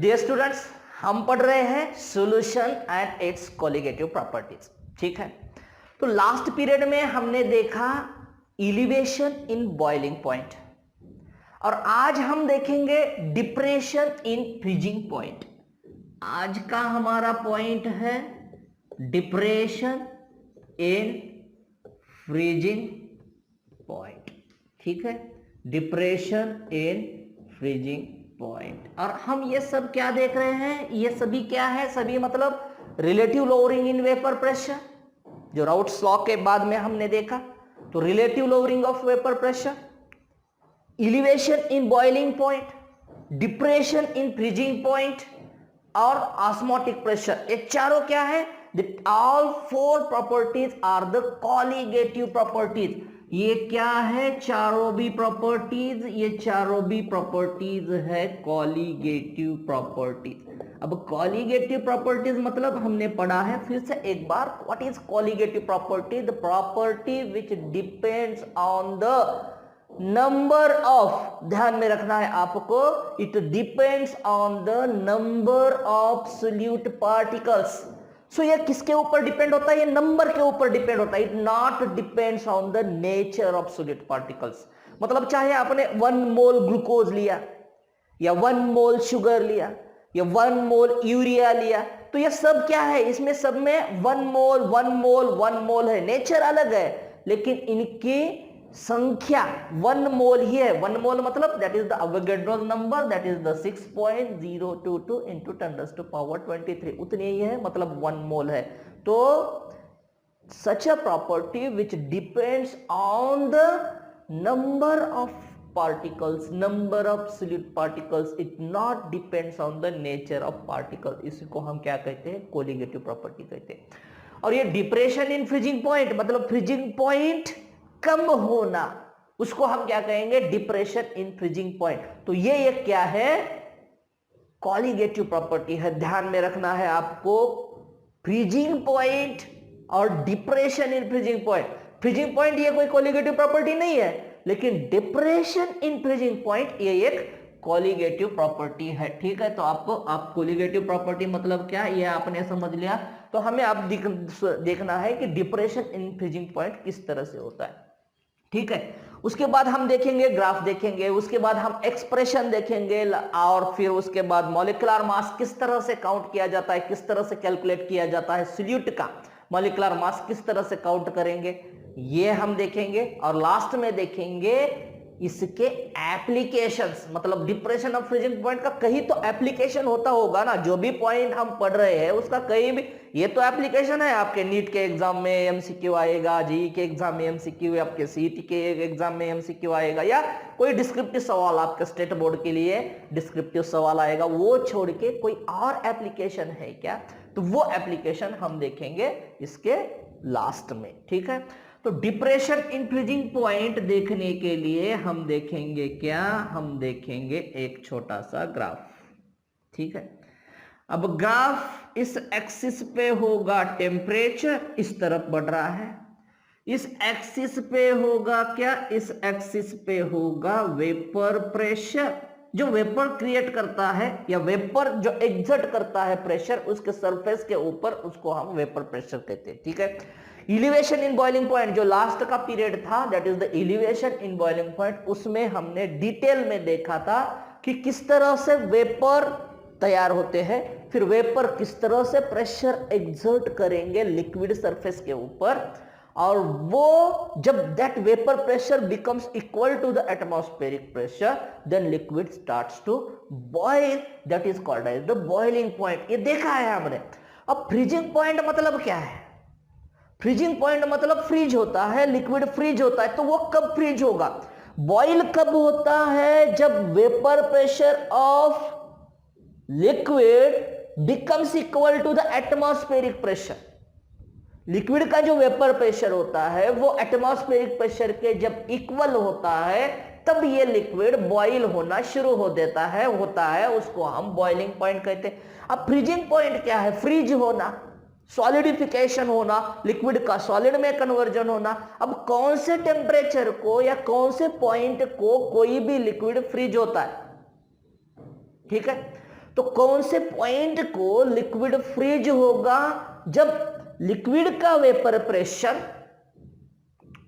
Dear students, हम पढ़ रहे हैं solution and it's colligative properties. ठीक है, तो लास्ट पीरियड में हमने देखा एलिवेशन इन बॉइलिंग पॉइंट और आज हम देखेंगे डिप्रेशन इन फ्रीजिंग पॉइंट। आज का हमारा पॉइंट है डिप्रेशन इन फ्रीजिंग पॉइंट। ठीक है, डिप्रेशन इन फ्रीजिंग पॉइंट। और हम ये सब क्या देख रहे हैं, ये सभी क्या है, सभी मतलब relative lowering in vapour pressure, जो राउट्स लॉ के बाद में हमने देखा। तो relative lowering of vapour pressure, elevation in boiling point, depression in freezing point और ऑस्मोटिक प्रेशर, ये चारों क्या है, all four properties are the colligative properties. ये क्या है, चारों भी प्रॉपर्टीज, ये चारों भी प्रॉपर्टीज है कॉलिगेटिव प्रॉपर्टीज। अब कॉलिगेटिव प्रॉपर्टीज मतलब हमने पढ़ा है, फिर से एक बार, what is colligative property? The property which depends on the number of, ध्यान में रखना है आपको, it depends on the number of solute particles. So ये किसके ऊपर डिपेंड होता है? ये नंबर के ऊपर डिपेंड होता है। It not depends on the nature of solute particles. मतलब चाहे आपने 1 मोल ग्लूकोज लिया या 1 मोल शुगर लिया या 1 मोल यूरिया लिया, तो ये सब क्या है, इसमें सब में 1 मोल 1 मोल 1 मोल है, नेचर अलग है, लेकिन इनकी संख्या 1 मोल ही है। 1 मोल मतलब that is the Avogadro number, that is the 6.022 into 10⁻23, उतनी ही है, मतलब 1 मोल है। तो such a property which depends on the number of particles, number of solute particles, it not depends on the nature of particle, इसको हम क्या कहते हैं, कोलिगेटिव प्रॉपर्टी कहते हैं। और ये डिप्रेशन इन फ्रीजिंग पॉइंट मतलब फ्रीजिंग पॉइंट कम होना, उसको हम क्या कहेंगे, डिप्रेशन इन फ्रीजिंग पॉइंट। तो ये क्या है, कॉलिगेटिव प्रॉपर्टी है, ध्यान में रखना है आपको। फ्रीजिंग पॉइंट और depression in freezing point, freezing point ये कोई कॉलिगेटिव प्रॉपर्टी नहीं है, लेकिन डिप्रेशन इन फ्रीजिंग पॉइंट ये एक कॉलिगेटिव प्रॉपर्टी है। ठीक है, तो आपको आप कॉलिगेटिव प्रॉपर्टी मतलब क्या, ये आपने समझ लिया। तो हमें आप देखना है कि डिप्रेशन इन फ्रीजिंग पॉइंट किस तरह से होता है। ठीक है, उसके बाद हम देखेंगे ग्राफ देखेंगे, उसके बाद हम एक्सप्रेशन देखेंगे, और फिर उसके बाद मॉलिक्यूलर मास किस तरह से काउंट किया जाता है, किस तरह से कैलकुलेट किया जाता है, सोल्यूट का मॉलिक्यूलर मास किस तरह से काउंट करेंगे, ये हम देखेंगे। और लास्ट में देखेंगे इसके एप्लीकेशंस, मतलब डिप्रेशन ऑफ फ्रीजिंग पॉइंट का कहीं तो एप्लीकेशन होता होगा ना, जो भी पॉइंट हम पढ़ रहे हैं उसका कहीं भी, ये तो एप्लीकेशन है। आपके नीट के एग्जाम में एमसीक्यू आएगा, जेईई के एग्जाम में एमसीक्यू, आपके सीईटी के एग्जाम में एमसीक्यू आएगा, या कोई डिस्क्रिप्टिव सवाल आपके स्टेट बोर्ड के लिए डिस्क्रिप्टिव सवाल आएगा, वो छोड़ के कोई और एप्लीकेशन है क्या, तो वो एप्लीकेशन हम देखेंगे इसके लास्ट में। ठीक है, तो डिप्रेशन इन फ्रीजिंग पॉइंट देखने के लिए हम देखेंगे क्या, हम देखेंगे एक छोटा सा ग्राफ। ठीक है, अब ग्राफ इस एक्सिस पे होगा टेम्परेचर, इस तरफ बढ़ रहा है, इस एक्सिस पे होगा क्या, इस एक्सिस पे होगा वेपर प्रेशर, जो वेपर क्रिएट करता है या वेपर जो एग्जर्ट करता है प्रेशर उसके सरफेस के ऊपर, उसको हम वेपर प्रेशर कहते हैं। ठीक है, एलिवेशन इन बॉइलिंग पॉइंट जो लास्ट का पीरियड था, that is the elevation in boiling point, उसमें हमने डिटेल में देखा था कि किस तरह से वेपर तैयार होते हैं, फिर वेपर किस तरह से प्रेशर एग्जर्ट करेंगे लिक्विड सरफेस के ऊपर, और वो जब that vapour pressure becomes equal to the atmospheric pressure, then liquid starts to boil, that is called as the boiling point. ये देखा है हमने। अब फ्रीजिंग पॉइंट मतलब क्या है? फ्रीजिंग पॉइंट मतलब फ्रीज होता है, लिक्विड फ्रीज होता है, तो वो कब फ्रीज होगा, बॉइल कब होता है, जब vapour pressure of liquid becomes equal to the atmospheric pressure. Liquid का जो वेपर प्रेशर होता है वो एटमॉस्फेरिक प्रेशर के जब इक्वल होता है, तब ये लिक्विड बॉइल होना शुरू हो देता है, होता है, उसको हम बॉइलिंग पॉइंट कहते हैं। अब फ्रीजिंग पॉइंट क्या है? फ्रीज होना, सॉलिडिफिकेशन होना, लिक्विड का सॉलिड में कन्वर्जन होना। अब कौन से टेम्परेचर को या कौन से पॉइंट को कोई भी लिक्विड फ्रीज होता है? ठीक है, तो कौन से पॉइंट को लिक्विड फ्रीज होगा? जब लिक्विड का वेपर प्रेशर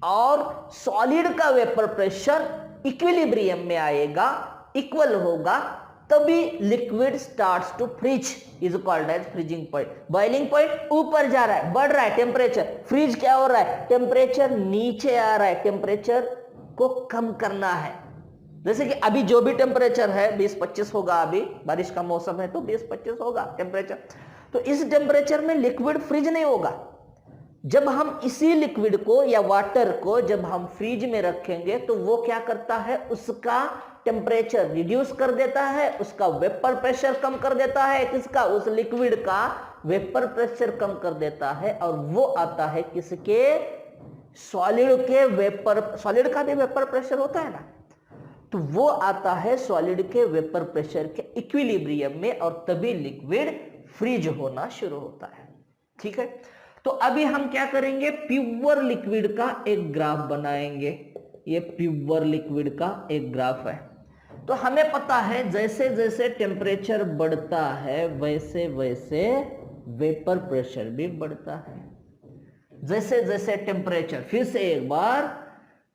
और सॉलिड का वेपर प्रेशर इक्विलिब्रियम में आएगा, इक्वल होगा, तभी liquid starts to freeze, is called as freezing point. Boiling point ऊपर जा रहा है, बढ़ रहा है टेम्परेचर, फ्रीज क्या हो रहा है? टेम्परेचर नीचे आ रहा है, टेम्परेचर को कम करना है। जैसे कि अभी जो भी टेम्परेचर है 20-25 होगा, अभी बारिश का मौसम है तो 20-25 होगा टेम्परेचर। तो इस टेम्परेचर में लिक्विड फ्रीज नहीं होगा। जब हम इसी लिक्विड को या वाटर को जब हम फ्रीज में रखेंगे तो वो क्या करता है? उसका टेम्परेचर रिड्यूस कर देता है, उसका वेपर प्रेशर कम कर देता है। किसका? उस लिक्विड का वेपर प्रेशर कम कर देता है, और वो आता है किसके? सॉलिड के वेपर। सॉलिड का भी वेपर प्रेशर होता है ना, तो वो आता है सॉलिड के वेपर प्रेशर के इक्विलिब्रियम में, और तभी लिक्विड फ्रीज होना शुरू होता है। ठीक है, तो अभी हम क्या करेंगे? प्योर लिक्विड का एक ग्राफ बनाएंगे। ये प्योर लिक्विड का एक ग्राफ है। तो हमें पता है जैसे जैसे टेम्परेचर बढ़ता है वैसे वैसे वेपर प्रेशर भी बढ़ता है। जैसे जैसे टेम्परेचर, फिर से एक बार,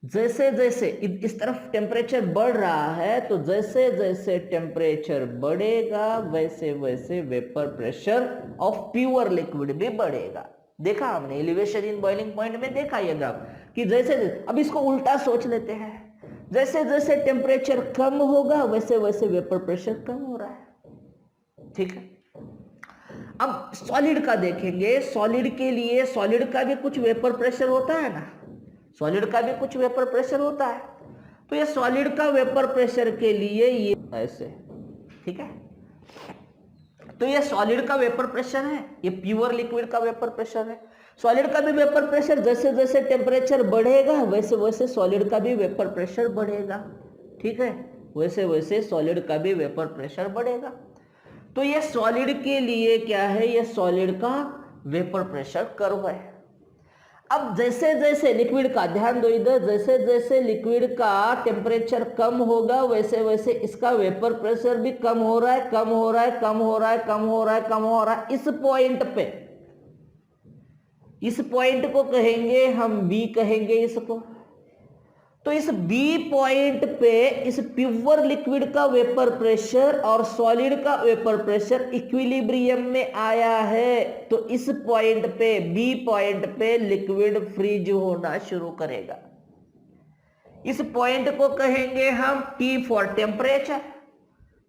जैसे जैसे इस तरफ टेम्परेचर बढ़ रहा है, तो जैसे जैसे टेम्परेचर बढ़ेगा वैसे वैसे vapour pressure of pure liquid भी बढ़ेगा। देखा हमने एलिवेशन इन बॉइलिंग पॉइंट में देखा ये ग्राफ कि जैसे जैसे, अब इसको उल्टा सोच लेते हैं, जैसे जैसे टेम्परेचर कम होगा वैसे वैसे वेपर प्रेशर कम हो रहा है। ठीक है, अब सॉलिड का देखेंगे। सॉलिड के लिए, सॉलिड का भी कुछ वेपर प्रेशर होता है ना, सॉलिड का भी कुछ वेपर प्रेशर होता है। तो ये सॉलिड का वेपर प्रेशर के लिए ये ऐसे, ठीक है, तो ये सॉलिड का वेपर प्रेशर है, ये प्योर लिक्विड का वेपर प्रेशर है। सॉलिड का भी वेपर प्रेशर, जैसे जैसे टेम्परेचर बढ़ेगा वैसे वैसे सॉलिड का भी वेपर प्रेशर बढ़ेगा। ठीक है, वैसे वैसे सॉलिड का भी वेपर प्रेशर बढ़ेगा। तो ये सॉलिड के लिए क्या है? ये सॉलिड का वेपर प्रेशर कर्व है। अब जैसे जैसे लिक्विड का, ध्यान दो इधर, जैसे जैसे लिक्विड का टेम्परेचर कम होगा वैसे वैसे इसका वेपर प्रेशर भी कम हो रहा है, कम हो रहा है, कम हो रहा है, कम हो रहा है, कम हो रहा है। इस पॉइंट पे, इस पॉइंट को कहेंगे हम बी, कहेंगे इसको। तो इस बी पॉइंट पे इस प्योर लिक्विड का वेपर प्रेशर और सॉलिड का वेपर प्रेशर इक्विलिब्रियम में आया है। तो इस पॉइंट पे, बी पॉइंट पे लिक्विड फ्रीज होना शुरू करेगा। इस पॉइंट को कहेंगे हम T for temperature,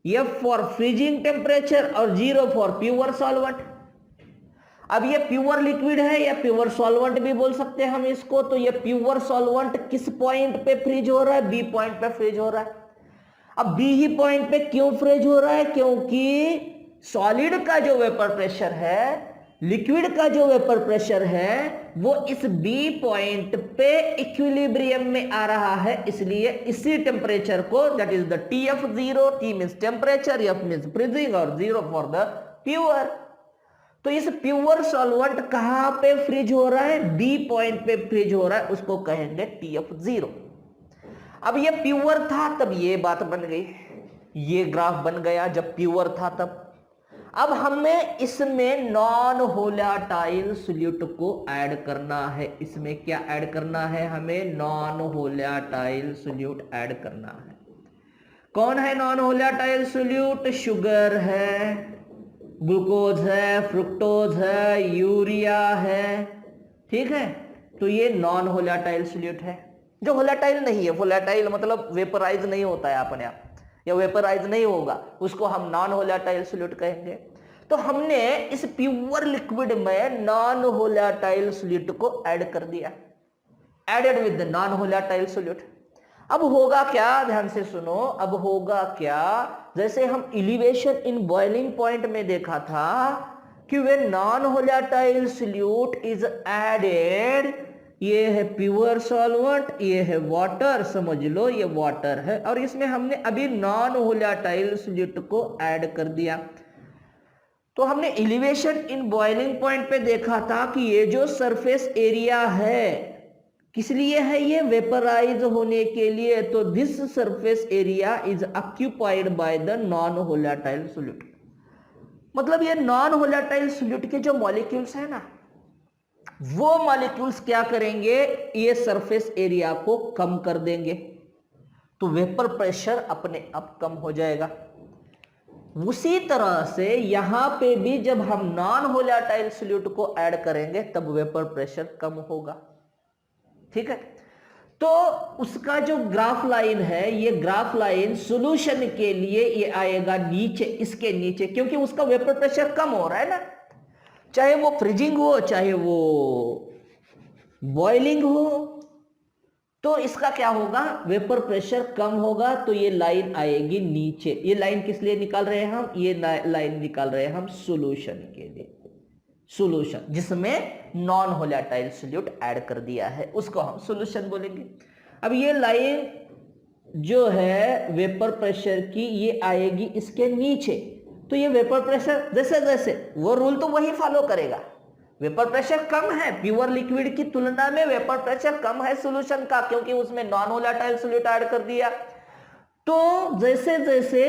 F for freezing temperature और 0 फॉर प्योर सॉल्वेंट। अब ये प्योर लिक्विड है या प्योर सॉल्वेंट भी बोल सकते हैं हम इसको। तो ये प्योर सॉल्वेंट किस पॉइंट पे फ्रीज हो रहा है? बी पॉइंट पे फ्रीज हो रहा है। अब बी ही पॉइंट पे क्यों फ्रीज हो रहा है? क्योंकि सॉलिड का जो वेपर प्रेशर है, लिक्विड का जो वेपर प्रेशर है, वो इस बी पॉइंट पे इक्विलिब्रियम में आ रहा है। इसलिए इसी टेम्परेचर को, that is the TF0, T means temperature, F means freezing और 0 फॉर द प्योर। तो इस प्योर सॉल्वेंट कहां पे फ्रीज हो रहा है? बी पॉइंट पे फ्रीज हो रहा है, उसको कहेंगे TF0। अब ये प्योर था तब ये बात बन गई, ये ग्राफ बन गया जब प्योर था तब। अब हमें इसमें नॉन वोलेटाइल सॉल्यूट को ऐड करना है। इसमें क्या ऐड करना है? हमें नॉन वोलेटाइल सॉल्यूट ऐड करना है। कौन है नॉन वोलेटाइल सॉल्यूट? शुगर है, ग्लूकोज है, फ्रुक्टोज है, यूरिया है। ठीक है, तो ये नॉन वोलेटाइल सॉल्यूट है। जो वोलेटाइल नहीं है, वोलेटाइल मतलब वेपराइज नहीं होता है अपने आप, या वेपराइज नहीं होगा, उसको हम नॉन वोलेटाइल सॉल्यूट कहेंगे। तो हमने इस प्योर लिक्विड में नॉन वोलेटाइल सॉल्यूट को ऐड कर दिया, added with the non volatile solute. अब होगा क्या? ध्यान से सुनो, अब होगा क्या? जैसे हम एलिवेशन इन बॉइलिंग पॉइंट में देखा था कि वे non volatile solute is added, ये है प्योर सॉल्वेंट, ये है वाटर, समझ लो ये वाटर है, और इसमें हमने अभी नॉन वोलेटाइल सॉल्यूट को ऐड कर दिया। तो हमने एलिवेशन इन बॉइलिंग पॉइंट पे देखा था कि ये जो सरफेस एरिया है किस लिए है? ये वेपराइज होने के लिए। तो this surface area is occupied by the non volatile solute. मतलब ये नॉन वोलेटाइल सॉल्यूट के जो मॉलिक्यूल्स है ना, वो मॉलिक्यूल्स क्या करेंगे, ये सरफेस एरिया को कम कर देंगे, तो वेपर प्रेशर अपने आप कम हो जाएगा। उसी तरह से यहां पे भी जब हम नॉन वोलेटाइल सॉल्यूट को ऐड करेंगे तब वेपर प्रेशर कम होगा। ठीक है, तो उसका जो ग्राफ लाइन है, ये ग्राफ लाइन सॉल्यूशन के लिए ये आएगा नीचे, इसके नीचे, क्योंकि उसका वेपर प्रेशर कम हो रहा है ना, चाहे वो फ्रीजिंग हो चाहे वो बॉइलिंग हो, तो इसका क्या होगा, वेपर प्रेशर कम होगा, तो ये लाइन आएगी नीचे। ये लाइन किस लिए निकाल रहे हैं हम, ये लाइन निकाल रहे हैं हम सॉल्यूशन के लिए, सॉल्यूशन जिसमें नॉन वोलेटाइल सॉल्यूट ऐड कर दिया है उसको हम सॉल्यूशन बोलेंगे। अब ये लाइन जो है वेपर प्रेशर की, ये आएगी इसके नीचे, तो ये वेपर प्रेशर जैसे जैसे, वो रूल तो वही फॉलो करेगा, वेपर प्रेशर कम है प्योर लिक्विड की तुलना में, वेपर प्रेशर कम है सॉल्यूशन का, क्योंकि उसमें नॉन वोलेटाइल सॉल्यूट ऐड कर दिया। तो जैसे जैसे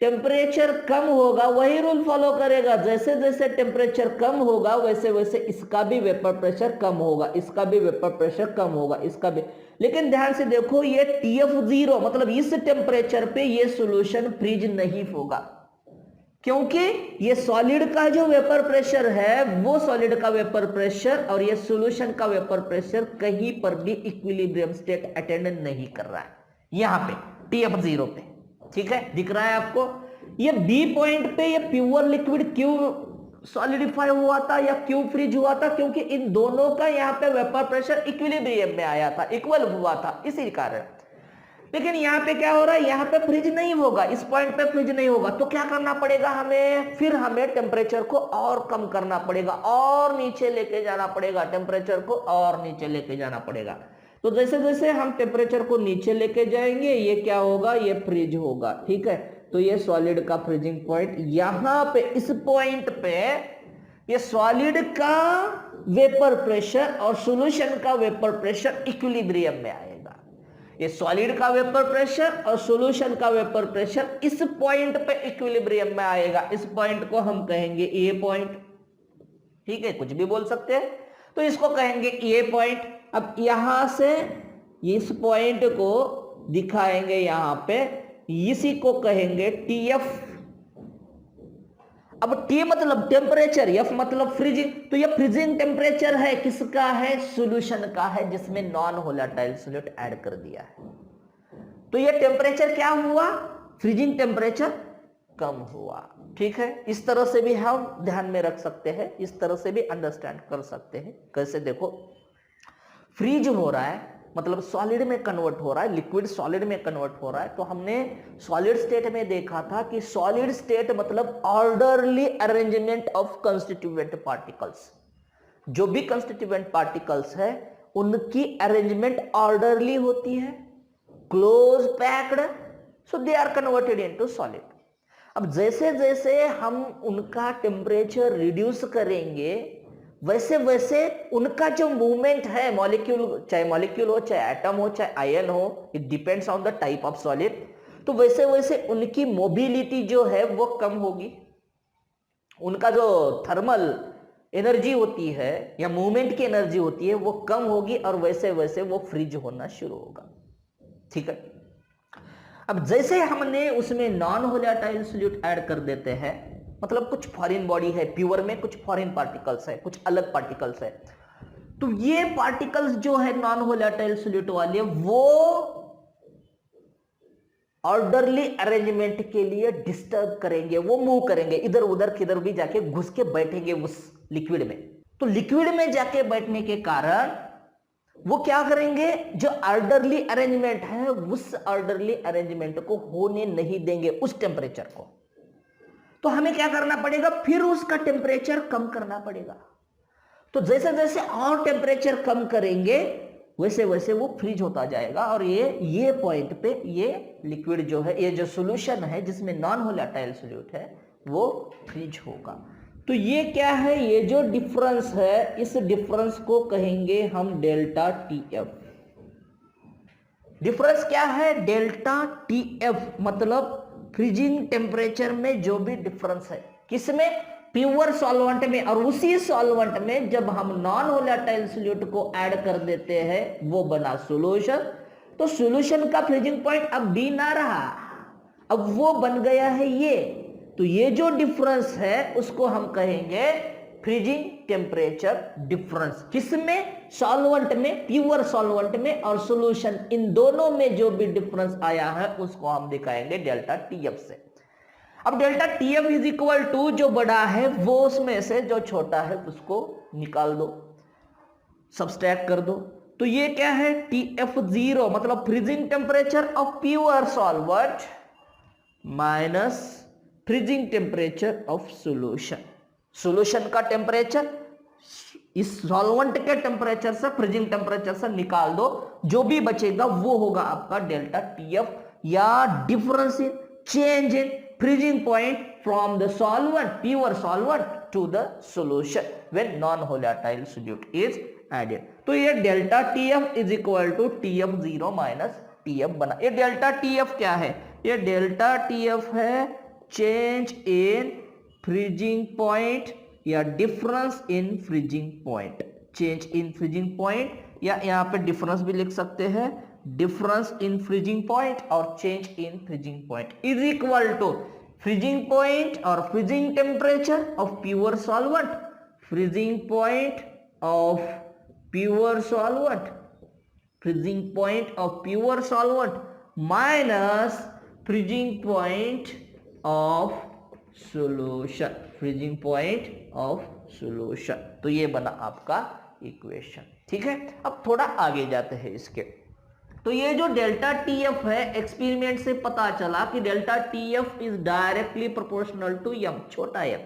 टेम्परेचर कम होगा वही रूल फॉलो करेगा, जैसे जैसे टेम्परेचर कम होगा वैसे वैसे इसका भी वेपर प्रेशर कम होगा, इसका भी वेपर प्रेशर कम होगा, इसका भी। लेकिन ध्यान से देखो, ये TF0 मतलब इस टेम्परेचर पे ये सॉल्यूशन फ्रीज नहीं होगा, क्योंकि ये सॉलिड का जो वेपर प्रेशर है, वो सॉलिड का वेपर प्रेशर और ये सॉल्यूशन का वेपर प्रेशर कहीं पर भी इक्विलिब्रियम स्टेट अटेंड नहीं कर रहा है, यहां पे TF0 पे। ठीक है, दिख रहा है आपको, ये बी पॉइंट पे ये प्योर लिक्विड क्यों सॉलिडिफाई हुआ था या क्यों फ्रीज हुआ था, क्योंकि इन दोनों का यहाँ पे वेपर प्रेशर इक्विलिब्रियम में आया था, इक्वल हुआ था, इसी कारण। लेकिन यहाँ पे क्या हो रहा है, यहाँ पे फ्रीज नहीं होगा, इस पॉइंट पे फ्रीज नहीं होगा, तो क्या करना पड़ेगा हमें, फिर हमें टेम्परेचर को और कम करना पड़ेगा, और नीचे लेके जाना पड़ेगा, टेम्परेचर को और नीचे लेके जाना पड़ेगा। तो जैसे जैसे हम टेम्परेचर को नीचे लेके जाएंगे, ये क्या होगा, ये फ्रीज होगा। ठीक है, तो ये सॉलिड का फ्रीजिंग पॉइंट यहां पे, इस पॉइंट पे ये सॉलिड का वेपर प्रेशर और सॉल्यूशन का वेपर प्रेशर इक्विलिब्रियम में आएगा। ये सॉलिड का वेपर प्रेशर और सॉल्यूशन का वेपर प्रेशर इस पॉइंट पे इक्विलिब्रियम में आएगा। इस पॉइंट को हम कहेंगे ए पॉइंट। ठीक है, कुछ भी बोल सकते हैं, तो इसको कहेंगे ए पॉइंट। अब यहां से इस पॉइंट को दिखाएंगे यहां पे, इसी को कहेंगे TF। अब T मतलब टेम्परेचर, F मतलब फ्रीजिंग, तो ये फ्रीजिंग टेम्परेचर है, किसका है, सॉल्यूशन का है, जिसमें नॉन वोलेटाइल सॉल्यूट ऐड कर दिया है। तो ये टेम्परेचर क्या हुआ, फ्रीजिंग टेम्परेचर कम हुआ। ठीक है, इस तरह से भी हम ध्यान में रख सकते हैं, इस तरह से भी अंडरस्टैंड कर सकते हैं। कैसे, देखो, फ्रीज हो रहा है मतलब सॉलिड में कन्वर्ट हो रहा है, लिक्विड सॉलिड में कन्वर्ट हो रहा है। तो हमने सॉलिड स्टेट में देखा था कि सॉलिड स्टेट मतलब orderly arrangement of constituent particles. जो भी कंस्टिट्यूएंट पार्टिकल्स है उनकी अरेंजमेंट ऑर्डरली होती है, close packed, so they are converted into solid. अब जैसे जैसे हम उनका टेम्परेचर रिड्यूस करेंगे वैसे वैसे उनका जो मूवमेंट है, मॉलिक्यूल, चाहे मॉलिक्यूल हो, चाहे एटम हो, चाहे आयन हो, it depends on the type of solid, तो वैसे वैसे उनकी मोबिलिटी जो है वो कम होगी, उनका जो थर्मल एनर्जी होती है या मूवमेंट की एनर्जी होती है वो कम होगी, और वैसे वैसे वो फ्रीज होना शुरू होगा। ठीक है, अब जैसे हमने उसमें नॉन वोलेटाइल सॉल्यूट ऐड कर देते हैं, मतलब कुछ फॉरेन बॉडी है प्योर में, कुछ फॉरेन पार्टिकल्स है, कुछ अलग पार्टिकल्स है, तो ये पार्टिकल्स जो है नॉन वोलेटाइल सॉल्यूट वाले, वो ऑर्डरली अरेंजमेंट के लिए डिस्टर्ब करेंगे, वो मूव करेंगे, इधर उधर किधर भी जाके घुस के बैठेंगे उस लिक्विड में। तो लिक्विड में जाके बैठने के कारण वो क्या करेंगे, जो ऑर्डरली अरेंजमेंट है उस ऑर्डरली अरेंजमेंट को होने नहीं देंगे, उस टेम्परेचर को। तो हमें क्या करना पड़ेगा, फिर उसका टेम्परेचर कम करना पड़ेगा। तो जैसे जैसे और टेम्परेचर कम करेंगे वैसे वैसे वो फ्रीज होता जाएगा, और ये पॉइंट पे ये लिक्विड जो है, ये जो सॉल्यूशन है जिसमें नॉन वोलेटाइल सॉल्यूट है, वो फ्रीज होगा। तो ये क्या है, ये जो डिफरेंस है, इस डिफरेंस को कहेंगे हम डेल्टा TF। डिफरेंस क्या है, डेल्टा TF मतलब फ्रीजिंग टेम्परेचर में जो भी डिफरेंस है, किसमें? प्योर सॉल्वेंट में। और उसी सॉल्वेंट में जब हम नॉन वोलेटाइल सॉल्यूट को ऐड कर देते हैं वो बना सॉल्यूशन। तो सॉल्यूशन का फ्रीजिंग पॉइंट अब बी ना रहा, अब वो बन गया है ये। तो ये जो डिफरेंस है उसको हम कहेंगे फ्रीजिंग टेम्परेचर डिफरेंस। किसमें? सॉल्वेंट में, प्योर सॉल्वेंट में और सॉल्यूशन, इन दोनों में जो भी डिफरेंस आया है उसको हम दिखाएंगे डेल्टा टीएफ से। अब delta TF is equal to जो बड़ा है वो उसमें से जो छोटा है उसको निकाल दो, सब्सट्रैक्ट कर दो। तो ये क्या है? टीएफ जीरो मतलब freezing temperature of pure solvent minus freezing temperature of solution. Solution का टेम्परेचर इस सॉल्वेंट के टेम्परेचर से, फ्रीजिंग टेम्परेचर से निकाल दो, जो भी बचेगा वो होगा आपका डेल्टा टीएफ या difference in change in freezing point from the solvent, pure solvent to the solution when non-volatile solute is added। तो ये delta TF is equal to TF zero minus TF बना। ये डेल्टा TF क्या है? ये delta TF है change in freezing point या difference in freezing point. Change in freezing point या यहाँ पे डिफरेंस भी लिख सकते हैं, डिफरेंस इन फ्रीजिंग पॉइंट और change in freezing point is equal to freezing point और freezing temperature of pure solvent, freezing point of pure solvent, freezing point of pure solvent minus freezing point of solution, freezing point of solution. तो ये बना आपका equation. ठीक है, अब थोड़ा आगे जाते हैं इसके। तो ये जो डेल्टा टीएफ है, एक्सपेरिमेंट से पता चला कि delta TF is directly proportional to m, छोटा एम।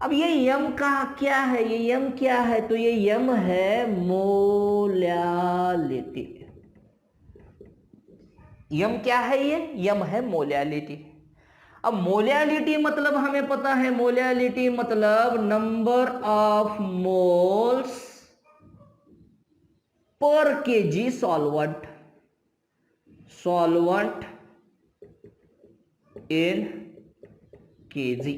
अब ये एम का क्या है? ये एम क्या है? तो ये एम है मोलैलिटी। एम क्या है? ये एम है मोलैलिटी। अब मोलैलिटी मतलब हमें पता है, मोलैलिटी मतलब number of moles per kg solvent, solvent in KG.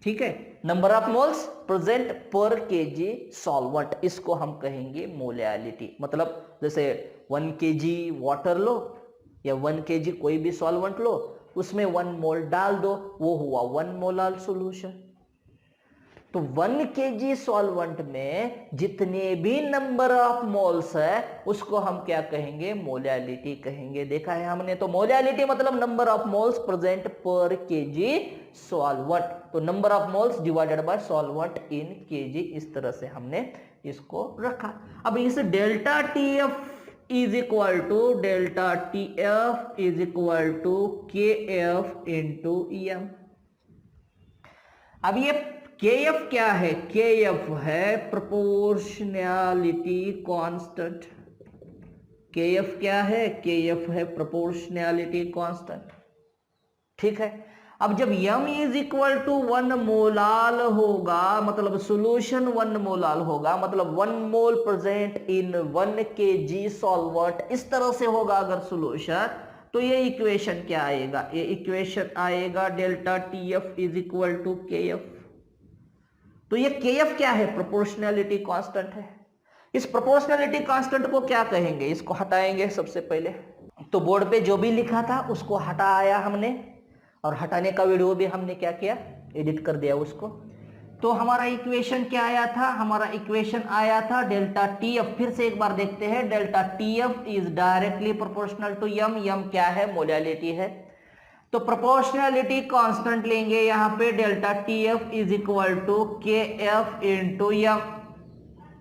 ठीक है, number of moles present per kg solvent, इसको हम कहेंगे मोलैलिटी। मतलब जैसे 1 केजी वाटर लो या 1 केजी कोई भी सॉल्वेंट लो, उसमें 1 मोल डाल दो, वो हुआ 1 मोलार सॉल्यूशन। तो 1 केजी सॉल्वेंट में जितने भी नंबर ऑफ मोल्स है उसको हम क्या कहेंगे? मोलैलिटी कहेंगे। देखा है हमने, तो मोलैलिटी मतलब number of moles present per kg solvent. तो number of moles divided by solvent in kg, इस तरह से हमने इसको रखा। अब इस delta TF is equal to delta TF is equal to KF into m. अब ये KF क्या है? KF है प्रोपोर्शनैलिटी कांस्टेंट। KF क्या है? KF है प्रोपोर्शनैलिटी कांस्टेंट। ठीक है, अब जब m is equal to 1 molal होगा, मतलब सॉल्यूशन 1 मोलाल होगा, मतलब 1 mole present in 1 kg solvent, इस तरह से होगा अगर सॉल्यूशन, तो ये इक्वेशन क्या आएगा? ये इक्वेशन आएगा delta TF is equal to KF। तो ये KF क्या है? प्रोपोर्शनैलिटी कांस्टेंट है। इस प्रोपोर्शनैलिटी कांस्टेंट को क्या कहेंगे? इसको हटाएंगे सबसे पहले। तो बोर्ड पे जो भी लिखा था उसको हटाया हमने, और हटाने का वीडियो भी हमने क्या किया? एडिट कर दिया उसको। तो हमारा इक्वेशन क्या आया था? हमारा इक्वेशन आया था डेल्टा TF। फिर से एक बार देखते हैं, delta TF is directly proportional to m। m क्या है? मोलैलिटी है। तो प्रोपोर्शनैलिटी कांस्टेंट लेंगे यहां पे, delta TF is equal to KF into m।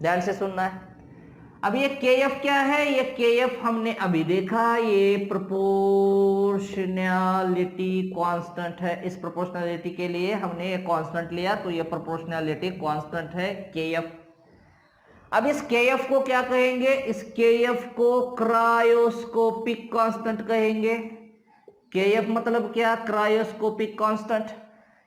ध्यान से सुनना है। अब ये KF क्या है? ये KF हमने अभी देखा, ये प्रोपोर्शनैलिटी कांस्टेंट है। इस प्रोपोर्शनैलिटी के लिए हमने ये कांस्टेंट लिया, तो ये प्रोपोर्शनैलिटी कांस्टेंट है KF। अब इस KF को क्या कहेंगे? इस KF को क्रायोस्कोपिक कांस्टेंट कहेंगे। KF मतलब क्या? Cryoscopic constant.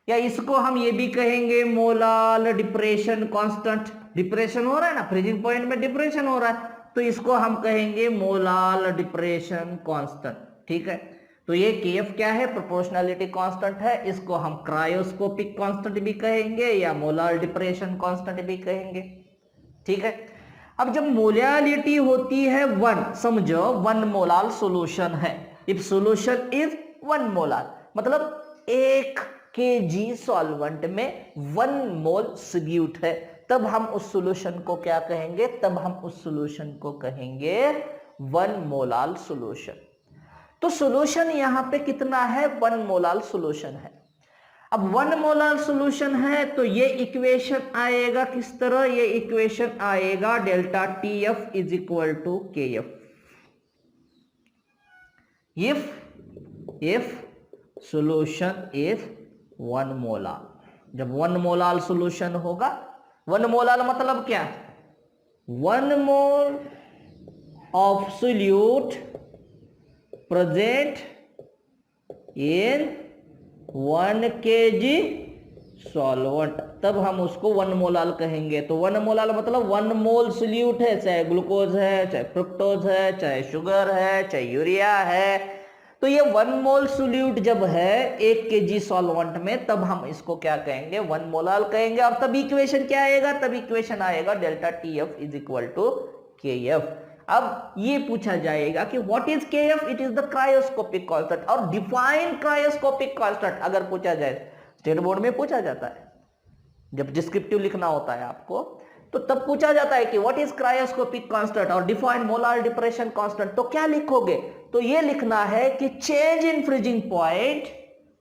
या इसको हम ये भी कहेंगे मोलाल डिप्रेशन कांस्टेंट। डिप्रेशन हो रहा है ना, फ्रीजिंग पॉइंट में डिप्रेशन हो रहा है, तो इसको हम कहेंगे मोलाल डिप्रेशन कांस्टेंट। ठीक है, तो ये KF क्या है? प्रोपोर्शनैलिटी कांस्टेंट है। इसको हम क्रायोस्कोपिक कांस्टेंट भी कहेंगे या मोलार डिप्रेशन कांस्टेंट भी कहेंगे। ठीक है। अब जब मोलालिटी होती है 1, समझो 1 मोलार सॉल्यूशन है। इफ सॉल्यूशन इज 1 मोलार मतलब 1 kg सॉल्वेंट में 1 मोल सॉल्यूट है, तब हम उस सॉल्यूशन को क्या कहेंगे? तब हम उस सॉल्यूशन को कहेंगे 1 मोलार सॉल्यूशन। तो सॉल्यूशन यहां पे कितना है? 1 मोलार सॉल्यूशन है। अब 1 मोलार सॉल्यूशन है तो ये इक्वेशन आएगा किस तरह? ये इक्वेशन आएगा delta TF is equal to KF। If solution is 1 molar. जब 1 मोलार सॉल्यूशन होगा, 1 मोलार मतलब क्या? 1 mole of solute present in 1 kg solvent, तब हम उसको 1 मोलार कहेंगे। तो 1 मोलार मतलब 1 मोल सॉल्यूट है, चाहे ग्लूकोज है, चाहे फ्रुक्टोज है, चाहे शुगर है, चाहे यूरिया है। तो ये 1 मोल सॉल्यूट जब है 1 kg सॉल्वेंट में, तब हम इसको क्या कहेंगे? 1 मोलार कहेंगे। और तब इक्वेशन क्या आएगा? तब इक्वेशन आएगा delta TF is equal to KF। अब ये पूछा जाएगा कि what is KF? It is the cryoscopic constant. और डिफाइन क्रायोस्कोपिक कांस्टेंट अगर पूछा जाए, स्टेट बोर्ड में पूछा जाता है, जब डिस्क्रिप्टिव लिखना होता है आपको, तो तब पूछा जाता है कि व्हाट इज क्रायोस्कोपिक कांस्टेंट और डिफाइन मोलार डिप्रेशन कांस्टेंट, तो क्या लिखोगे? तो ये लिखना है कि चेंज इन फ्रीजिंग पॉइंट,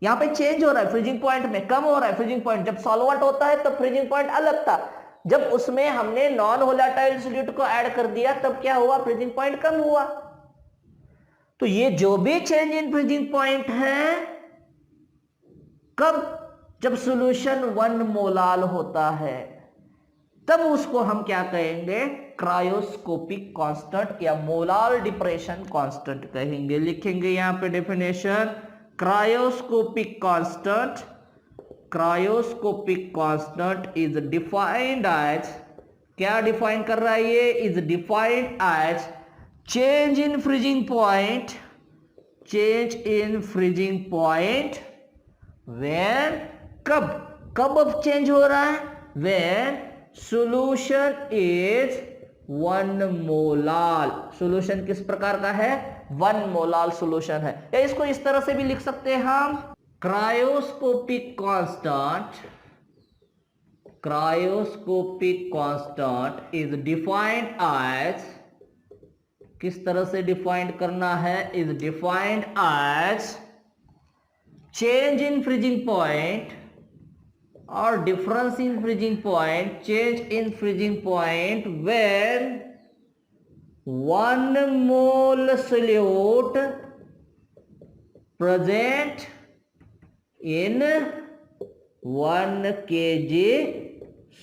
यहां पे चेंज हो रहा है फ्रीजिंग पॉइंट में, कम हो रहा है फ्रीजिंग पॉइंट। जब सॉल्वेंट होता है तब फ्रीजिंग पॉइंट अलग था, जब उसमें हमने नॉन वोलेटाइल सॉल्यूट को ऐड कर दिया तब क्या हुआ? फ्रीजिंग पॉइंट कम हुआ। तो ये जो भी चेंज इन फ्रीजिंग पॉइंट है, कब? जब सॉल्यूशन 1 मोलार होता है, तब उसको हम क्या कहेंगे? क्रायोस्कोपिक कांस्टेंट या मोलार डिप्रेशन कांस्टेंट कहेंगे। लिखेंगे यहां पे definition, cryoscopic constant, cryoscopic constant is defined as, क्या डिफाइन कर रहा है ये? Is defined as change in freezing point, change in freezing point when, कब अब चेंज हो रहा है? When solution is 1 molar. Solution किस प्रकार का है? 1 मोलार सॉल्यूशन है। या इसको इस तरह से भी लिख सकते हैं हम, cryoscopic constant, cryoscopic constant is defined as, किस तरह से डिफाइंड करना है? Is defined as change in freezing point और difference in freezing point, change in freezing point when 1 mole solute present in 1 kg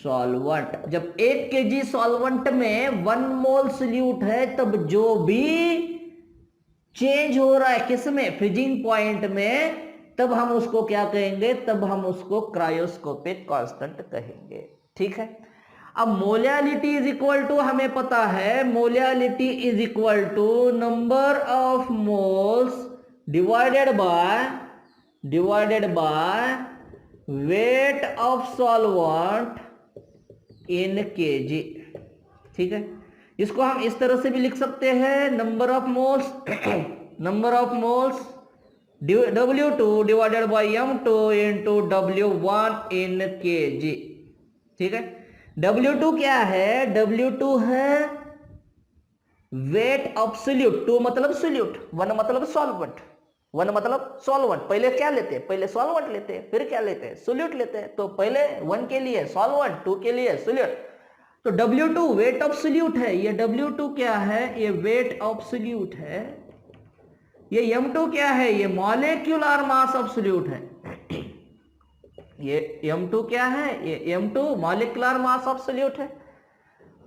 solvent. जब 1 kg सॉल्वेंट में 1 mole solute है, तब जो भी चेंज हो रहा है किसमें? फ्रीजिंग पॉइंट में, तब हम उसको क्या कहेंगे? तब हम उसको क्रायोस्कोपिक कांस्टेंट कहेंगे। ठीक है। अब मोलालिटी इज इक्वल टू, हमें पता है molality is equal to number of moles divided by weight of solvent in kg। ठीक है। इसको हम इस तरह से भी लिख सकते हैं, number of moles W2 divided by M2 into W1 in kg। ठीक है। W2 क्या है? W2 है वेट ऑफ सॉल्यूट। 2 मतलब सॉल्यूट, 1 मतलब सॉल्वेंट, 1 मतलब सॉल्वेंट। पहले क्या लेते हैं? पहले सॉल्वेंट लेते हैं, फिर क्या लेते हैं? सॉल्यूट लेते हैं। तो पहले 1 के लिए सॉल्वेंट, 2 के लिए सॉल्यूट। तो W2 वेट ऑफ सॉल्यूट है। ये W2 क्या है? ये वेट ऑफ सॉल्यूट है। ये M2 क्या है? ये मॉलिक्यूलर मास ऑफ सॉल्यूट है। ये M2 क्या है? ये M2 molecular mass of solute है।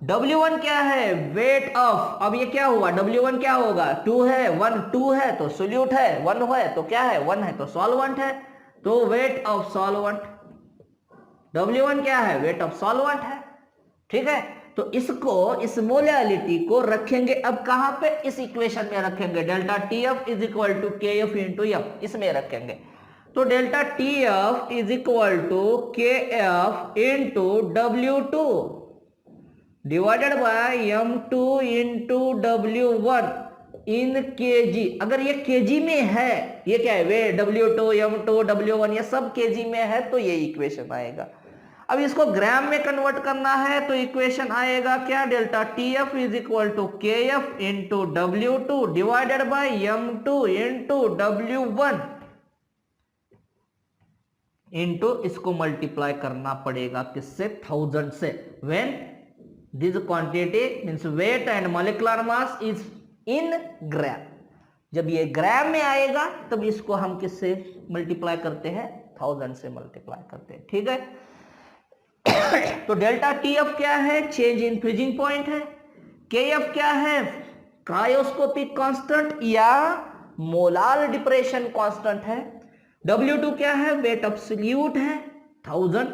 W1 क्या है? वेट ऑफ, अब ये क्या हुआ? W1 क्या होगा? 2 है, 1 2 है तो सॉल्यूट है, 1 है तो क्या है? 1 है तो सॉल्वेंट है। तो वेट ऑफ सॉल्वेंट, W1 क्या है? वेट ऑफ सॉल्वेंट है। ठीक है। तो इसको, इस मोलैलिटी को रखेंगे अब कहां पे, इस इक्वेशन में रखेंगे, delta T F is equal to K F into F, इसमें रखेंगे। तो delta T F is equal to K F into W2 divided by M2 into W1 in kg. अगर ये केजी में है, ये क्या है, वे W2 M2 W1 ये सब केजी में है, तो ये इक्वेशन आएगा। अब इसको ग्राम में कन्वर्ट करना है तो इक्वेशन आएगा क्या, delta T F is equal to K F into W2 divided by M2 into W1 into, इसको मल्टीप्लाई करना पड़ेगा किससे, 1000 से। When this quantity means weight and molecular mass is in gram, जब ये ग्राम में आएगा तब इसको हम किससे मल्टीप्लाई करते हैं, 1000 से मल्टीप्लाई करते हैं, ठीक है। तो डेल्टा टी एफ क्या है, चेंज इन फ्रीजिंग पॉइंट है। के एफ क्या है, क्रायोस्कोपिक कांस्टेंट या मोलार डिप्रेशन कांस्टेंट है। W2 क्या है, वेट एब्सोल्यूट है 1000।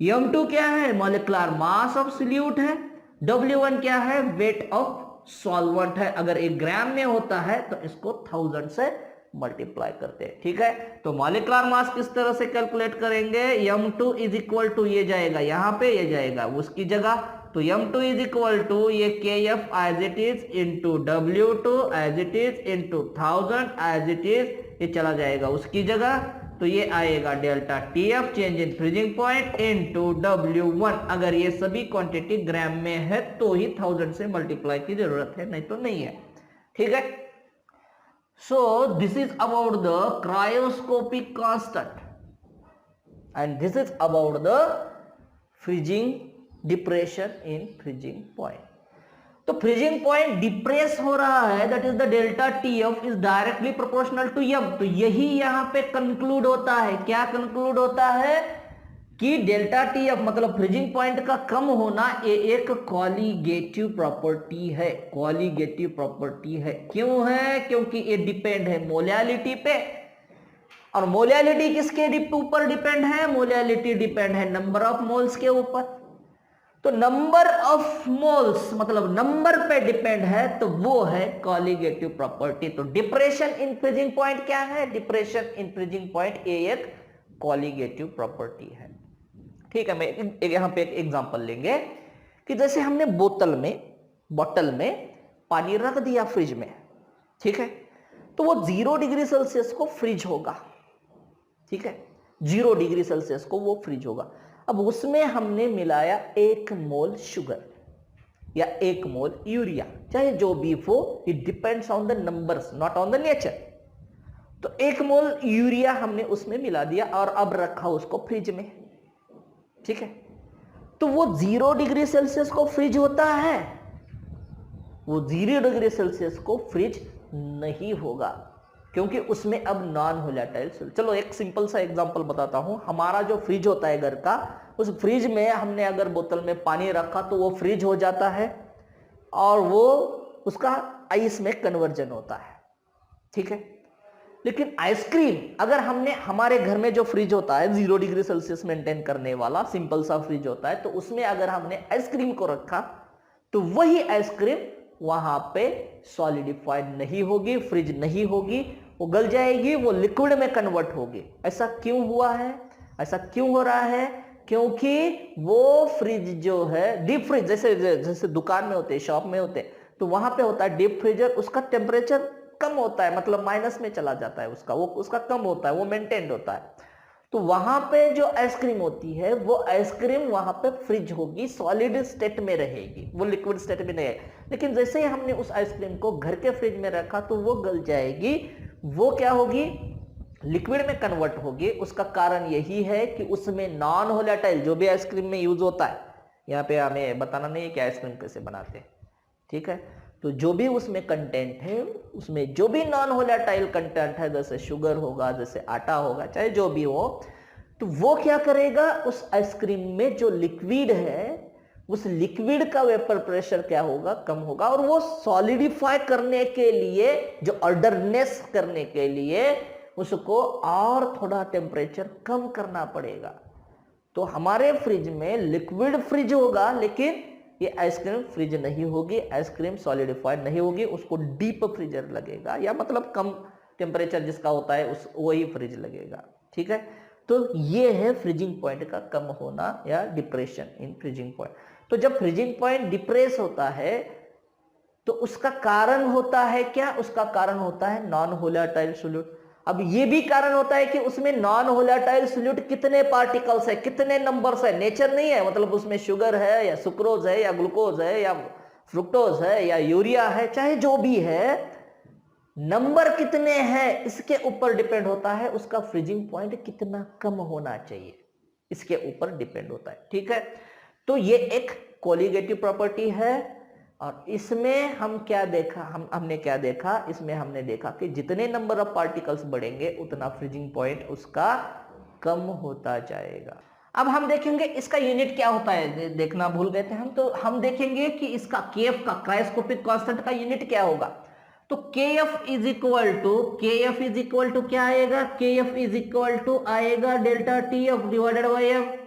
M2 क्या है, मॉलिक्यूलर मास एब्सोल्यूट है। W1 क्या है, वेट ऑफ सॉल्वेंट है। अगर एक ग्राम में होता है तो इसको 1000 से मल्टीप्लाई करते हैं, ठीक है। तो मॉलिक्यूलर मास किस तरह से कैलकुलेट करेंगे, M2 इज इक्वल टू, ये जाएगा यहां पे, ये जाएगा उसकी जगह, तो M2 इज इक्वल टू ये KF as it is into W2 as it is into 1000 as it is, ये चला जाएगा उसकी जगह, तो ये आएगा delta TF change in freezing point into W1। अगर ये सभी क्वांटिटी ग्राम में है तो ही 1000 से मल्टीप्लाई की जरूरत है, नहीं तो नहीं है, ठीक है। So this is about the cryoscopic constant and this is about the freezing depression in freezing point. तो फ्रीजिंग पॉइंट डिप्रेस हो रहा है, that is the delta T F is directly proportional to m. तो यही यहां पे conclude होता है, क्या कंक्लूड होता है कि डेल्टा टी एफ मतलब फ्रीजिंग पॉइंट का कम होना ये एक कॉलीगेटिव प्रॉपर्टी है, कॉलीगेटिव प्रॉपर्टी है। क्यों है, क्योंकि ये डिपेंड है मोलैलिटी पे, और मोलैलिटी किसके ऊपर डिपेंड है, मोलैलिटी डिपेंड है नंबर ऑफ मोल्स के ऊपर। तो नंबर ऑफ मोल्स मतलब नंबर पे डिपेंड है, तो वो है कॉलीगेटिव प्रॉपर्टी। तो डिप्रेशन इन फ्रीजिंग पॉइंट क्या है, डिप्रेशन इन फ्रीजिंग पॉइंट ये एक कॉलीगेटिव प्रॉपर्टी है, ठीक है। मैं यहां पे एक एग्जांपल लेंगे कि जैसे हमने बोतल में पानी रख दिया फ्रिज में, ठीक है, तो वो 0 डिग्री सेल्सियस को फ्रीज होगा, ठीक है, 0 डिग्री सेल्सियस को वो फ्रीज होगा। अब उसमें हमने मिलाया 1 मोल शुगर या 1 मोल यूरिया, चाहे जो भी हो, it depends on the numbers not on the nature. तो 1 मोल यूरिया हमने उसमें मिला दिया और अब रखा उसको फ्रिज में, ठीक है। तो वो 0 डिग्री सेल्सियस को फ्रिज होता है, वो 0 डिग्री सेल्सियस को फ्रिज नहीं होगा, क्योंकि उसमें अब नॉन वोलेटाइल सेल। चलो एक सिंपल सा एग्जांपल बताता हूं। हमारा जो फ्रिज होता है घर का, उस फ्रिज में हमने अगर बोतल में पानी रखा तो वो फ्रिज हो जाता है और वो उसका आइस में कन्वर्जन होता है, ठीक है। लेकिन आइसक्रीम अगर हमने, हमारे घर में जो फ्रिज होता है 0 डिग्री सेल्सियस मेंटेन करने वाला सिंपल सा फ्रिज होता है, तो उसमें अगर हमने आइसक्रीम को रखा तो वही आइसक्रीम वहां पे सॉलिडिफाइड नहीं होगी, फ्रिज नहीं होगी, वो गल जाएगी, वो लिक्विड में कन्वर्ट होगी। ऐसा क्यों हुआ है, ऐसा क्यों हो रहा है, क्योंकि वो फ्रिज जो है, डीप फ्रिज जैसे दुकान में होते हैं, शॉप में होते हैं, तो वहां पे होता है डीप फ्रीजर, उसका टेम्परेचर कम होता है, मतलब माइनस में चला जाता है उसका कम होता है, वो मेंटेन्ड होता है। तो वहां पे जो आइसक्रीम होती है वो आइसक्रीम वहां पे फ्रिज होगी, सॉलिड स्टेट में रहेगी, वो लिक्विड स्टेट में नहीं है। लेकिन जैसे ही हमने उस आइसक्रीम को घर के फ्रिज में रखा तो वो गल जाएगी, वो क्या होगी, लिक्विड में कन्वर्ट होगी। उसका कारण यही है कि उसमें नॉन वोलेटाइल जो भी आइसक्रीम में यूज होता है, यहाँ पे हमें बताना नहीं है कि आइसक्रीम कैसे बनाते हैं, ठीक है। तो जो भी उसमें कंटेंट है, उसमें जो भी नॉन वोलेटाइल कंटेंट है, जैसे शुगर होगा, जैसे आटा होगा, चाहे जो भी हो, तो वो क्या करेगा, उस आइसक्रीम में जो लिक्विड है, उस लिक्विड का वेपर प्रेशर क्या होगा, कम होगा, और वो सॉलिडिफाई करने के लिए, जो ऑर्डरनेस करने के लिए उसको और थोड़ा टेम्परेचर कम करना पड़ेगा। तो हमारे फ्रिज में लिक्विड फ्रिज होगा, लेकिन ये आइसक्रीम फ्रिज नहीं होगी, आइसक्रीम सॉलिडिफाइड नहीं होगी, उसको डीप फ्रीजर लगेगा, या मतलब कम टेम्परेचर जिसका होता है उस वही फ्रिज लगेगा। ठीक है, तो ये है फ्रीजिंग पॉइंट का कम होना या डिप्रेशन इन फ्रीजिंग पॉइंट। तो जब फ्रीजिंग पॉइंट डिप्रेस होता है तो उसका कारण होता है क्या? उसका कारण होता है नॉन वोलेटाइल सॉल्यूट। अब ये भी कारण होता है कि उसमें नॉन वोलेटाइल सॉल्यूट कितने पार्टिकल्स है, कितने नंबर्स है, नेचर नहीं है, मतलब उसमें शुगर है या सुक्रोज है या ग्लूकोज है या फ्रुक्टोज है या यूरिया है, चाहे जो भी है, नंबर कितने हैं इसके ऊपर डिपेंड होता है उसका फ्रीजिंग पॉइंट कितना कम होना चाहिए, इसके ऊपर डिपेंड होता है। ठीक है, तो ये एक कोलिगेटिव प्रॉपर्टी है। और इसमें हम क्या देखा, हमने क्या देखा, इसमें हमने देखा कि जितने नंबर ऑफ पार्टिकल्स बढ़ेंगे उतना फ्रीजिंग पॉइंट उसका कम होता जाएगा। अब हम देखेंगे इसका यूनिट क्या होता है, देखना भूल गए थे हम, तो हम देखेंगे कि इसका केएफ का क्रायोस्कोपिक कांस्टेंट का यूनिट क्या होगा। तो केएफ इज इक्वल टू क्या आएगा, केएफ इज इक्वल टू आएगा delta TF divided by F.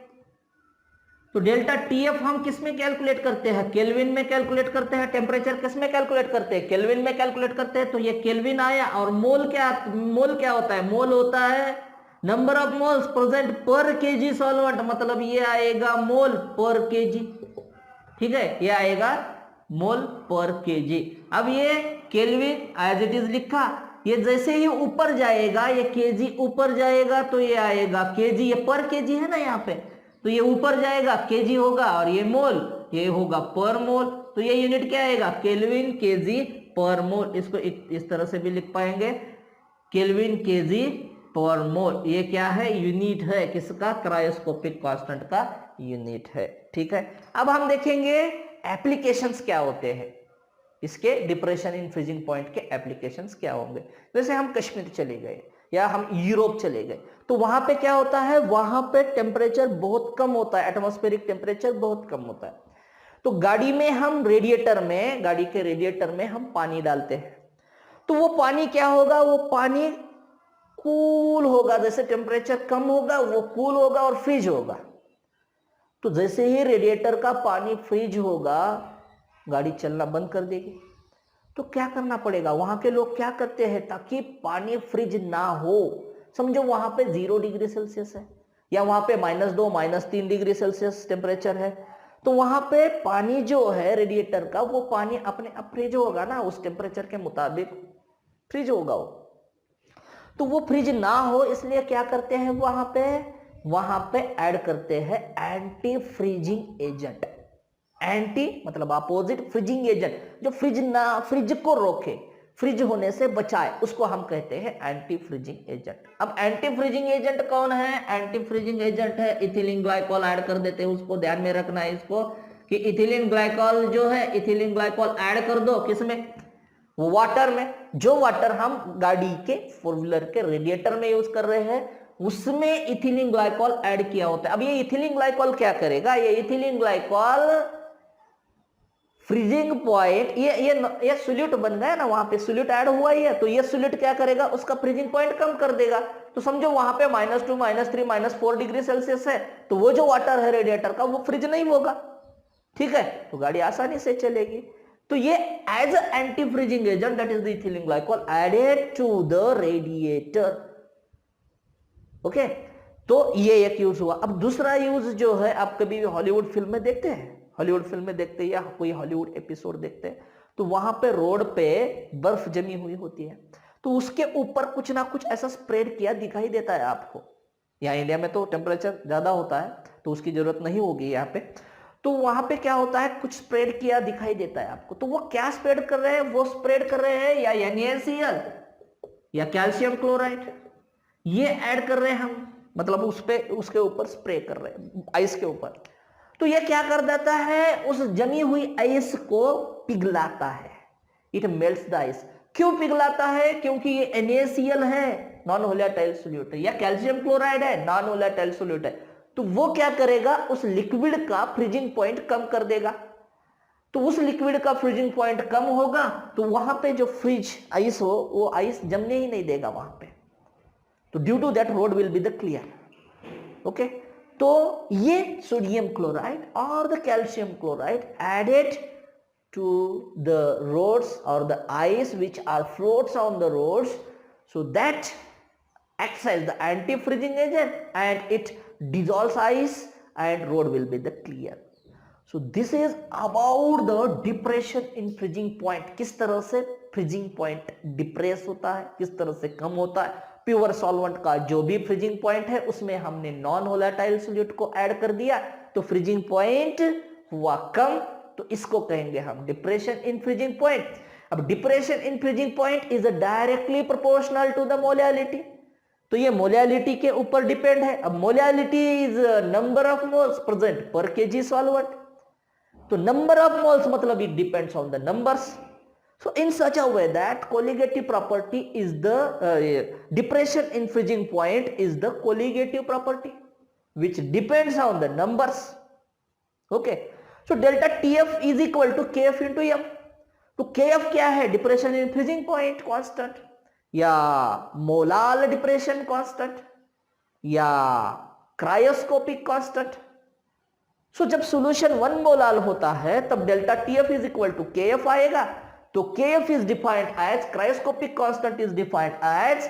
तो डेल्टा टीएफ हम किस में कैलकुलेट करते हैं, केल्विन में कैलकुलेट करते हैं। टेम्परेचर किस में कैलकुलेट करते हैं, केल्विन में कैलकुलेट करते हैं। तो ये केल्विन आया, और मोल क्या होता है, मोल होता है number of moles present per kg solvent, मतलब ये आएगा मोल पर केजी। ठीक है, ये आएगा मोल पर केजी। अब ये केल्विन एज इट इज लिखा, ये जैसे ही ऊपर जाएगा, ये केजी ऊपर जाएगा तो ये आएगा केजी, ये पर केजी है ना यहाँ पे, तो ये ऊपर जाएगा केजी होगा, और ये मोल ये होगा पर मोल। तो ये यूनिट क्या आएगा, केल्विन केजी पर मोल। इसको इस तरह से भी लिख पाएंगे, केल्विन केजी पर मोल। ये क्या है, यूनिट है किसका, क्रायोस्कोपिक कांस्टेंट का यूनिट है। ठीक है, अब हम देखेंगे एप्लीकेशंस क्या होते हैं इसके, डिप्रेशन इन फ्रीजिंग पॉइंट के एप्लीकेशंस क्या होंगे। जैसे हम कश्मीर चले गए या हम यूरोप चले गए, तो वहां पे क्या होता है, वहां पे टेम्परेचर बहुत कम होता है, एटमॉस्फेरिक टेम्परेचर बहुत कम होता है। तो गाड़ी में हम रेडिएटर में, गाड़ी के रेडिएटर में हम पानी डालते हैं, तो वो पानी क्या होगा, वो पानी कूल होगा, जैसे टेम्परेचर कम होगा वो कूल होगा और फ्रीज होगा। तो जैसे ही रेडिएटर का पानी फ्रीज होगा, गाड़ी चलना बंद कर देगी। तो क्या करना पड़ेगा, वहां के लोग क्या करते हैं, ताकि पानी फ्रिज ना हो, समझो वहां पे 0 डिग्री सेल्सियस है या वहां पे -2 -3 डिग्री सेल्सियस टेम्परेचर है, तो वहां पे पानी जो है रेडिएटर का, वो पानी अपने आप फ्रिज होगा ना, उस टेम्परेचर के मुताबिक फ्रिज होगा वो। तो वो फ्रिज ना हो इसलिए क्या करते हैं, वहां पे ऐड करते हैं एंटी फ्रीजिंग एजेंट। एंटी मतलब अपोजिट, फ्रीजिंग एजेंट जो फ्रिज को रोके, फ्रिज होने से बचाए, उसको हम कहते हैं एंटी फ्रीजिंग एजेंट। अब एंटी फ्रीजिंग एजेंट कौन है, एंटी फ्रीजिंग एजेंट है इथिलीन ग्लाइकॉल ऐड कर देते हैं, उसको ध्यान में रखना है इसको कि इथिलीन ग्लाइकॉल जो है, इथिलीन ग्लाइकॉल ऐड कर दो किसमें, वाटर में। जो वाटर हम गाड़ी के 4 व्हीलर के रेडिएटर में यूज कर रहे हैं उसमें इथिलीन ग्लाइकॉल ऐड किया होता है। अब ये इथिलीन ग्लाइकॉल क्या करेगा, ये इथिलीन ग्लाइकॉल फ्रीजिंग पॉइंट, ये सोल्यूट बन गया ना, वहां पे सोल्यूट ऐड हुआ ही है, तो ये सोल्यूट क्या करेगा, उसका फ्रीजिंग पॉइंट कम कर देगा। तो समझो वहां पे -2 -3 -4 डिग्री सेल्सियस है, तो वो जो वाटर है रेडिएटर का वो फ्रिज नहीं होगा। ठीक है, तो गाड़ी आसानी से चलेगी। तो ये as anti freezing agent, that is the ethylene glycol added to the radiator. Okay, तो ये एक यूज हुआ। अब दूसरा यूज जो है, आप कभी हॉलीवुड फिल्म में देखते हैं, हॉलीवुड फिल्म में देखते हैं या कोई हॉलीवुड एपिसोड देखते हैं, तो वहां पे रोड पे बर्फ जमी हुई होती है, तो उसके ऊपर कुछ ना कुछ ऐसा स्प्रेड किया दिखाई देता है आपको। यहाँ इंडिया में तो टेम्परेचर ज्यादा होता है तो उसकी जरूरत नहीं होगी यहाँ पे, तो वहां पे क्या होता है, कुछ स्प्रेड किया दिखाई देता है आपको। तो वो क्या स्प्रेड कर रहे हैं, वो स्प्रेड कर रहे हैं या NaCl या कैल्शियम क्लोराइड, ये ऐड कर रहे हैं हम, मतलब उसके ऊपर स्प्रे कर रहे हैं आइस के ऊपर। तो ये क्या कर देता है, उस जमी हुई आइस को पिघलाता है, इट मेल्ट्स द आइस। क्यों पिघलाता है, क्योंकि ये NaCl है, नॉन वोलेटाइल सॉल्यूट है, या कैल्शियम क्लोराइड है, नॉन वोलेटाइल सॉल्यूट है। तो वो क्या करेगा, उस लिक्विड का फ्रीजिंग पॉइंट कम कर देगा। तो उस लिक्विड का फ्रीजिंग पॉइंट कम होगा तो वहां पे जो फ्रिज आइस हो, वो आइस जमने ही नहीं देगा वहां पे। तो due to that road will be the clear. Okay, तो ये सोडियम क्लोराइड और the calcium chloride added to the rods or the ice which are floats on the rods, so that acts as the anti-freezing agent and it dissolves ice and road will be the clear. So this is about the depression in freezing point. किस तरह से freezing point depress होता है, किस तरह से कम होता है. प्योर सॉल्वेंट का जो भी फ्रीजिंग पॉइंट है उसमें हमने नॉन वोलेटाइल सोल्यूट को ऐड कर दिया तो फ्रीजिंग पॉइंट हुआ कम, तो इसको कहेंगे हम डिप्रेशन इन फ्रीजिंग पॉइंट. अब depression in freezing point is directly proportional to the molality, तो ये मोलैलिटी के ऊपर डिपेंड है. अब molality is number of moles present per kg solvent, तो नंबर ऑफ मोल्स मतलब it depends on the numbers. So in such a way that colligative property is the depression in freezing point is the colligative property which depends on the numbers. Okay, so delta TF is equal to KF into M. तो KF क्या है? depression in freezing point constant या molal depression constant या cryoscopic constant. So जब solution 1 molal होता है तब delta TF is equal to KF आएगा. तो KF is defined as cryoscopic constant is defined as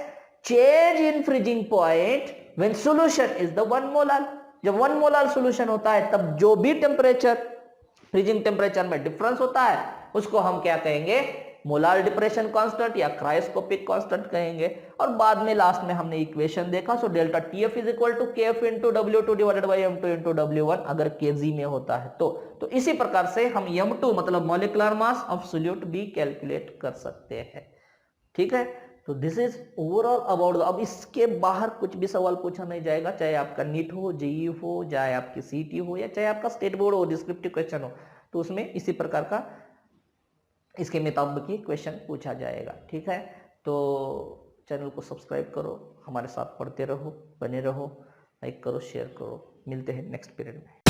change in freezing point when solution is the 1 molar. जब 1 molar solution होता है तब जो भी टेम्परेचर फ्रीजिंग टेम्परेचर में डिफरेंस होता है उसको हम क्या कहेंगे? मोलार डिप्रेशन कांस्टेंट या क्रायोस्कोपिक कांस्टेंट कहेंगे. और बाद में लास्ट में हमने इक्वेशन देखा. So delta TF is equal to KF into W2 divided by M2 into W1 अगर kg में होता है तो इसी प्रकार से हम M2 मतलब मॉलिक्यूलर मास ऑफ सोल्यूट भी कैलकुलेट कर सकते हैं. ठीक है, तो दिस इज ओवरऑल अबाउट. अब इसके बाहर कुछ भी सवाल पूछा नहीं जाएगा, चाहे आपका नीट हो, जेईई हो, चाहे आपकी सीटी हो या चाहे आपका स्टेट बोर्ड हो, डिस्क्रिप्टिव क्वेश्चन हो, तो उसमें इसी प्रकार का इसके मुताबिक ही क्वेश्चन पूछा जाएगा. ठीक है, तो चैनल को सब्सक्राइब करो, हमारे साथ पढ़ते रहो, बने रहो, लाइक करो, शेयर करो. मिलते हैं नेक्स्ट पीरियड में.